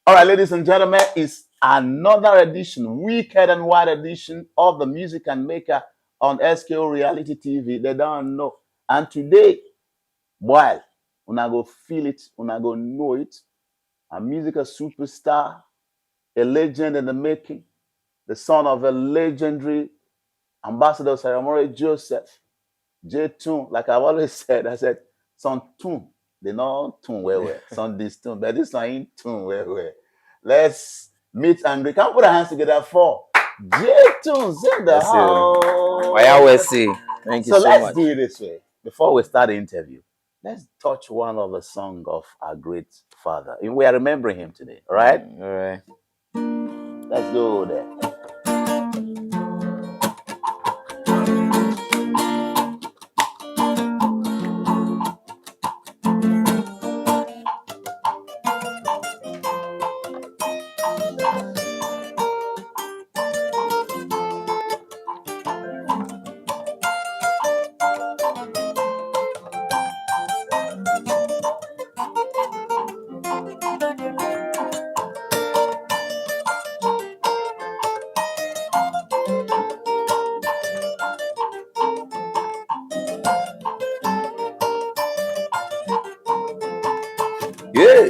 All right, ladies and gentlemen, it's another edition, wicked and wide edition of the Music and Maker on SKO Reality TV. They don't know. And today, boy, una go feel it, una go know it. A musical superstar, a legend in the making, the son of a legendary ambassador, Osayomore Joseph, J Tune. Like I've always said, I said, son tune. They know tune well. Son this tune, but this one ain't tune well. Let's meet and we can put our hands together for J Tunes in the house. I always say, thank you so let's much. do it this way. Before we start the interview, let's touch one of the songs of our great father. We are remembering him today, all right? All right. Let's go there. Yeah.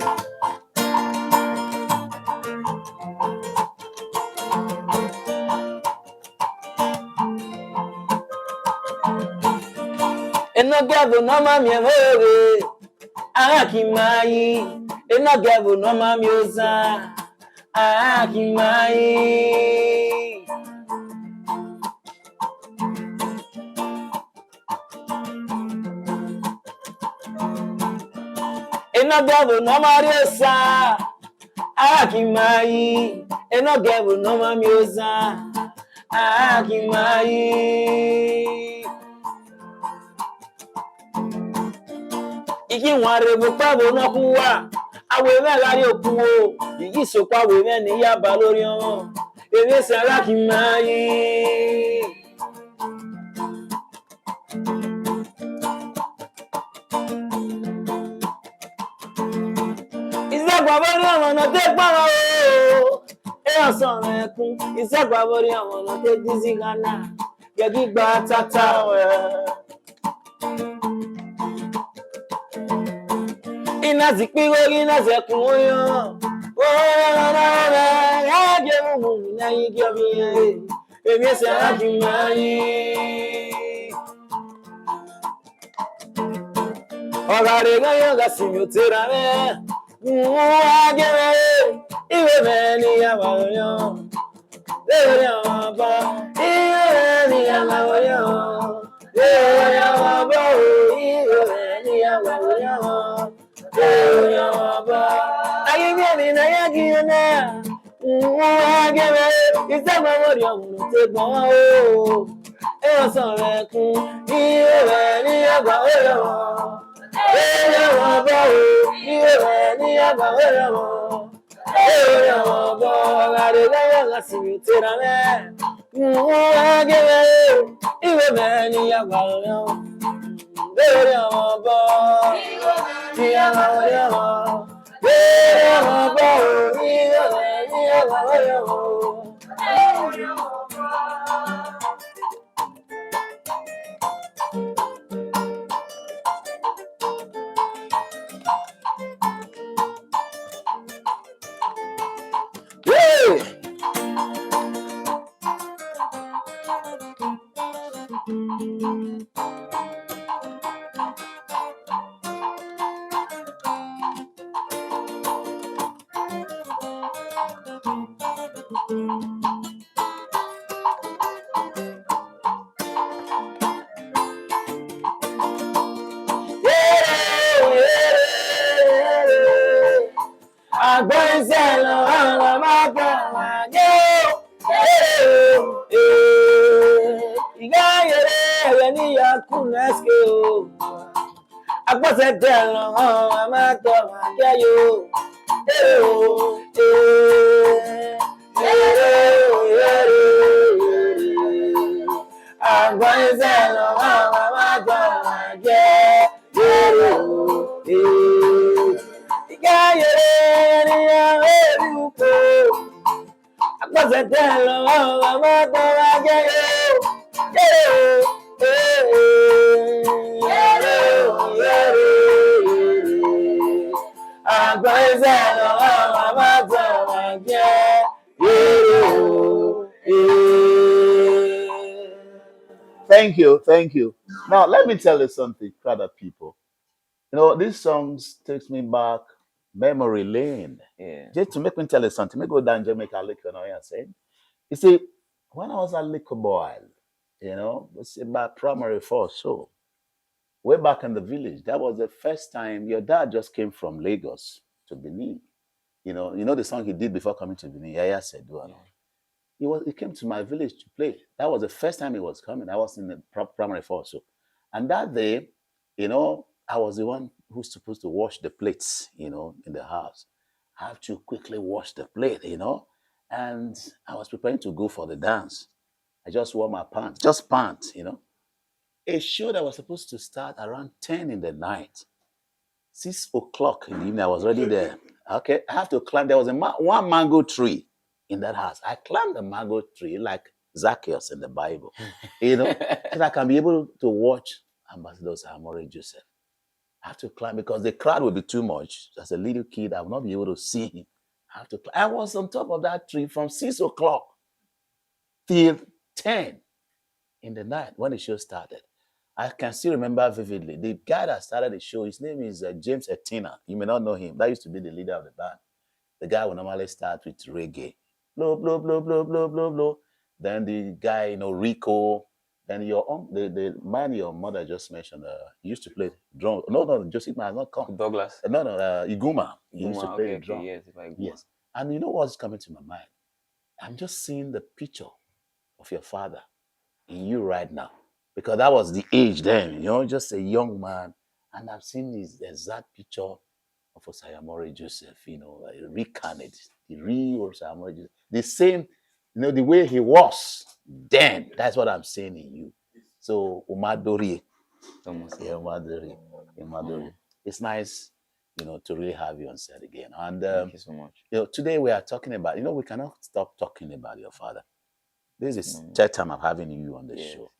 Enogavo no mami ewe, akimai. Enogavo no mami oza, akimai. Enogavo no mari oza, akimai. Enogavo no mami oza, akimai. Iki nware bụ kwabo n'ọkwụwa awe megharị okwuwo igi sokwa we me ni ya ba lórí ọmọ ebe se ara ki mayi Ìṣàgbà borí àwọn ọ̀nà tó pàrọ̀ o èèyàn sọ̀rọ̀ ẹkún ìṣàgbà borí àwọn ọ̀nà tó dí sí Ghana gẹ̀gí gba tata Inazi pigo inazi kuyo ya ge mu na yi ge bi emi se akimai Ogare ga yo ga simi otera me ge me iwe me ni ya ba yo le ya ba iwe ni ya ba yo le ya ba iwe ni ya ba yo Thank you, thank you. Now let me tell you something, other people. You know, these songs takes me back memory lane. Yeah. Just to make me tell you something, me go down Jamaica liquor now, you say. You see, when I was a little boy, it's about primary four, so way back in the village, that was the first time your dad just came from Lagos to Benin. You know the song he did before coming to Benin, Yaya said, well, he came to my village to play. That was the first time he was coming. I was in the primary four, so, and that day, I was the one who's supposed to wash the plates, in the house. I have to quickly wash the plate, and I was preparing to go for the dance. I just wore my pants, just pants. A show that was supposed to start around 10 in the night, 6 o'clock in the evening, I was already there. Okay, I have to climb. There was one mango tree in that house. I climbed the mango tree like Zacchaeus in the Bible, so I can be able to watch Ambassador Osayomore Joseph. I have to climb because the crowd will be too much. As a little kid, I will not be able to see him. I have to climb. I was on top of that tree from 6 o'clock till 10 in the night when the show started. I can still remember vividly. The guy that started the show, his name is James Etina. You may not know him. That used to be the leader of the band. The guy will normally start with reggae. Blow, blow, blow, blow, blow, blow, blow. Then the guy, Rico. Then the man your mother just mentioned, used to play drum. No, Joseph man has not come. Douglas. No, Iguma. He used to play okay, the drum. yes, if I Yes. And you know what's coming to my mind? I'm just seeing the picture of your father in you right now. Because that was the age then, just a young man. And I've seen his exact picture of Osayomore Joseph, reincarnated, the real Osayomore Joseph. The same, the way he was then. That's what I'm saying in you. So, Umadori. Yeah, Umadori. Umadori. It's nice, to really have you on set again. And thank you so much. Today we are talking about, we cannot stop talking about your father. This is the third time I'm having you on the show.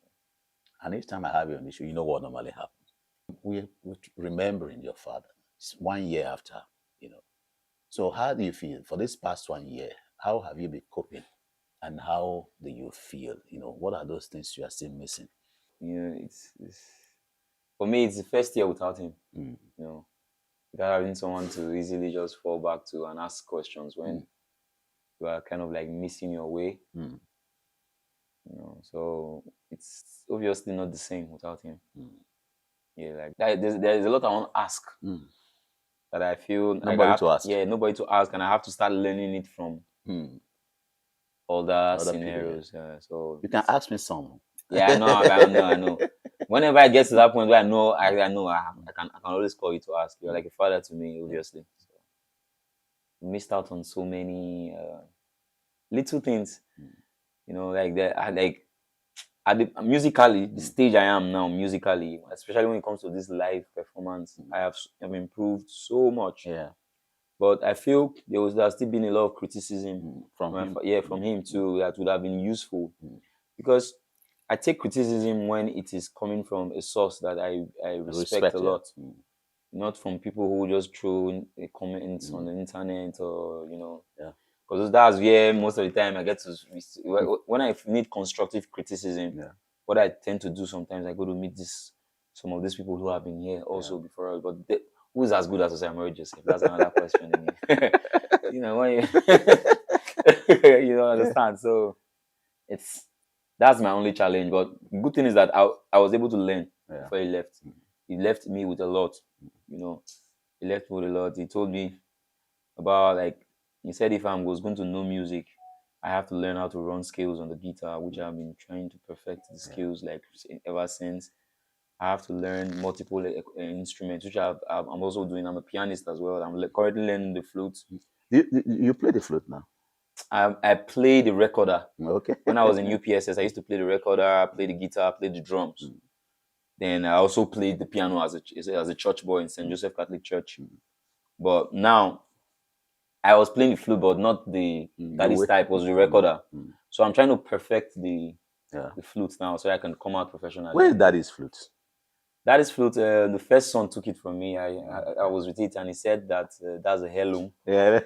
And each time I have you on the show, you know what normally happens. We're remembering your father. It's 1 year after, So how do you feel? For this past 1 year, how have you been coping? And how do you feel? What are those things you are still missing? It's for me, it's the first year without him. Without having someone to easily just fall back to and ask questions when you are kind of like missing your way. So it's obviously not the same without him. Yeah, like that, there's a lot I want to ask that I feel nobody to ask. Yeah, nobody to ask, and I have to start learning it from other scenarios. People, yeah. So you can ask me some. Yeah, I know. Whenever I get to that point where I know I can always call you to ask. You're like a father to me, obviously. So, missed out on so many little things, like that. Musically, the stage I am now, musically, especially when it comes to this live performance, I have improved so much. Yeah. But I feel there's still been a lot of criticism from him. From him too, that would have been useful. Because I take criticism when it is coming from a source that I respect a lot. Not from people who just throw comments on the internet or, because that's where most of the time I get to, when I need constructive criticism, what I tend to do sometimes, I go to meet some of these people who have been here also before us, but who's as good as Osayomore Joseph? That's another question. When you don't understand. So that's my only challenge. But the good thing is that I was able to learn before he left. He left me with a lot. He left me with a lot. He told me about, he said if I was going to know music, I have to learn how to run scales on the guitar, which I've been trying to perfect the skills ever since. I have to learn multiple instruments, which I'm also doing. I'm a pianist as well. I'm currently learning the flute. You play the flute now? I play the recorder. Okay. When I was in UPSS, I used to play the recorder, I played the guitar, I played the drums. Then I also played the piano as a church boy in St. Joseph Catholic Church. But now I was playing the flute, but not the daddy's type. Was the recorder. So I'm trying to perfect the flute now, so I can come out professionally. Where is daddy's flute? Daddy's flute. The first son took it from me. I was with it, and he said that that's a heirloom. Yeah.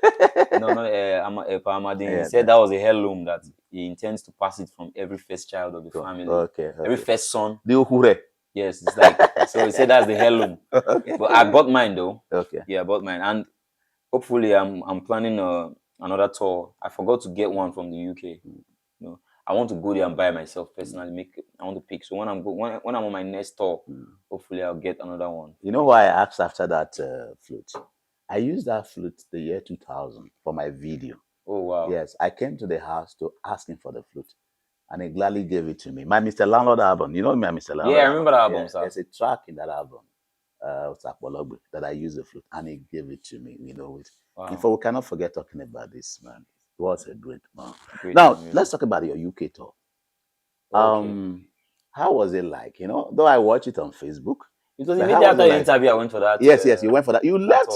No, not Pamadin. He said that was a heirloom that he intends to pass it from every first child of the family. Okay. Every first son. The Ohure. Yes, it's like so. He said that's the heirloom. Okay. But I bought mine though. Okay. Yeah, I bought mine, and hopefully I'm planning another tour. I forgot to get one from the UK. You know, I want to go there and buy myself personally. I want to pick. So when I'm on my next tour, hopefully I'll get another one. You know why I asked after that flute? I used that flute the year 2000 for my video. Oh wow! Yes, I came to the house to ask him for the flute, and he gladly gave it to me. My Mr. Landlord album. You know my Mr. Landlord? Yeah, I remember that album, sir. There's a track in that album, that I used the flute, and he gave it to me. You know, with. Wow. In fact, we cannot forget talking about this man. It was a great man. Now let's talk about your UK tour. Okay. How was it like? You know, though I watched it on Facebook. Because immediately after the interview, I went for that. Yes, you went for that. You left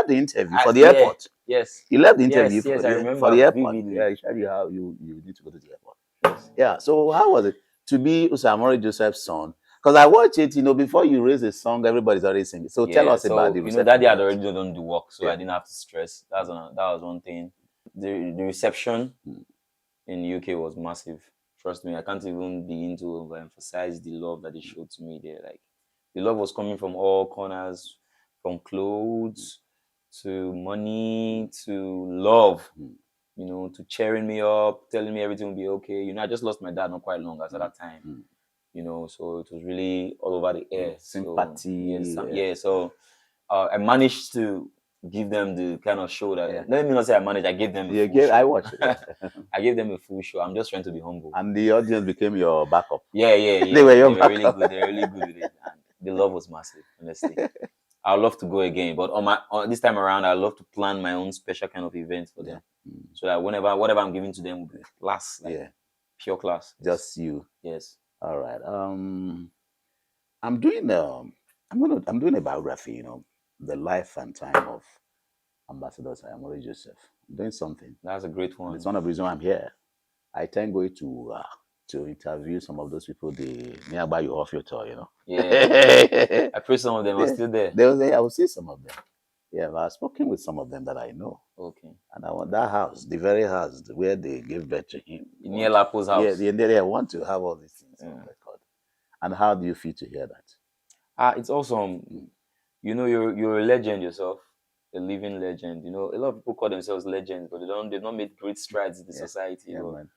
the interview for the airport. Yes. You left the interview for the airport. Yeah, I showed you how you need to go to the airport. Yes. Yeah. So how was it to be Osayomore Joseph's son? Because I watched it, you know, before you raise a song, everybody's already singing. So tell us about the reception. You know, Daddy had already done the work, so I didn't have to stress. That was one thing. The reception in the UK was massive. Trust me, I can't even begin to emphasize the love that they showed to me there. Like, the love was coming from all corners, from clothes to money to love, you know, to cheering me up, telling me everything will be okay. You know, I just lost my dad not quite long after that time, you know, so it was really all over the air. Sympathy. So I managed to give them the kind of show that, let me not say I managed, I gave them a full show. I watched it. I gave them a full show. I'm just trying to be humble. And the audience became your backup. Yeah. They were your backup. They were really good with it. And the love was massive, honestly. I'd love to go again, but on this time around, I'd love to plan my own special kind of event for them. So that whatever I'm giving to them will be class, pure class. Just you. Yes. All right. I'm doing a biography, you know, the life and time of Ambassador Osayomore Joseph. I'm doing something. That's a great one. It's one of the reasons I'm here. I tend going to interview some of those people nearby you off your tour, you know. Yeah. I pray some of them are still there. I will see some of them. Yeah, but I've spoken with some of them that I know. Okay. And I want that house, the very house where they gave birth to him. Near Lapo's house. Yeah, they want to have all these things on record. And how do you feel to hear that? It's awesome. You know, you're a legend yourself, a living legend. You know, a lot of people call themselves legends, but they've not made great strides in the society. Yeah, man.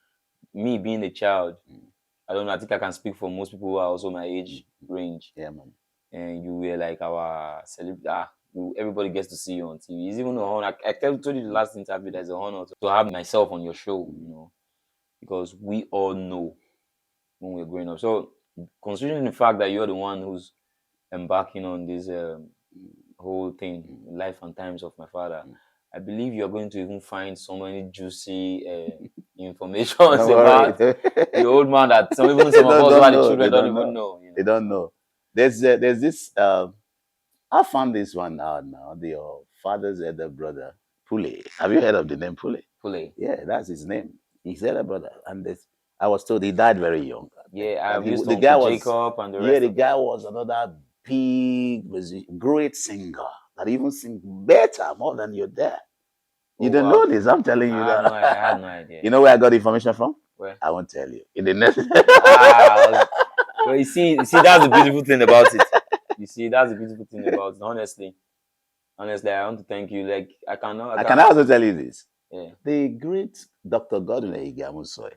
Me being a child, I don't know, I think I can speak for most people who are also my age range. Yeah, man. And you were like our celebrity. Everybody gets to see you on TV. It's even an honor. I told you the last interview that it's an honor to have myself on your show, you know, because we all know when we're growing up. So considering the fact that you're the one who's embarking on this whole thing, life and times of my father, I believe you're going to even find so many juicy information about the old man that some of us who are the children don't even know. You know. They don't know. There's this. I found this one out now. Your father's elder brother, Pule. Have you heard of the name Pule? Pule. Yeah, that's his name. His elder brother, and I was told he died very young. Yeah, the guy was Jacob and the rest. Yeah, the guy was another big, great singer that even sing better more than your dad. You don't know this. I'm telling you that. I had no idea. You know where I got the information from? Where? I won't tell you. In the next. Well, you see, that's the beautiful thing about it. You see, that's the beautiful thing about it. Honestly, I want to thank you. Like, I can also tell you this. Yeah. The great Dr. Godwin Ehigiamusoy,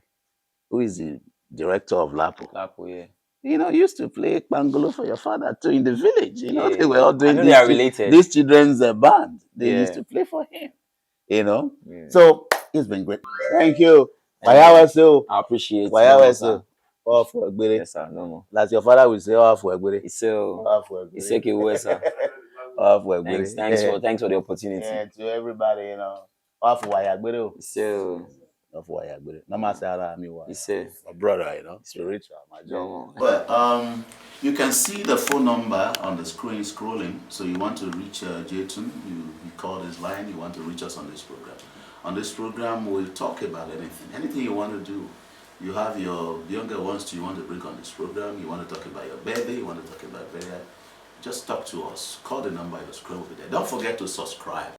who is the director of Lapo. Lapo, yeah. You know, used to play Pangolo for your father too in the village. You know, they were all doing this children's band. They used to play for him. You know, so it's been great. Thank you. I appreciate it. Yes, sir. No more. That's your father will say, Thanks for the opportunity. Yeah, to everybody, you know. of Wayagbere. Namasara Amiwa. It's a My brother, you know, spiritual, my job. no. But you can see the phone number on the screen scrolling. So you want to reach Jayton, you call this line, you want to reach us on this program. On this program, we'll talk about anything you want to do. You have your younger ones you want to bring on this program, you want to talk about your birthday, you want to talk about burial, just talk to us. Call the number, your screen will be there. Don't forget to subscribe.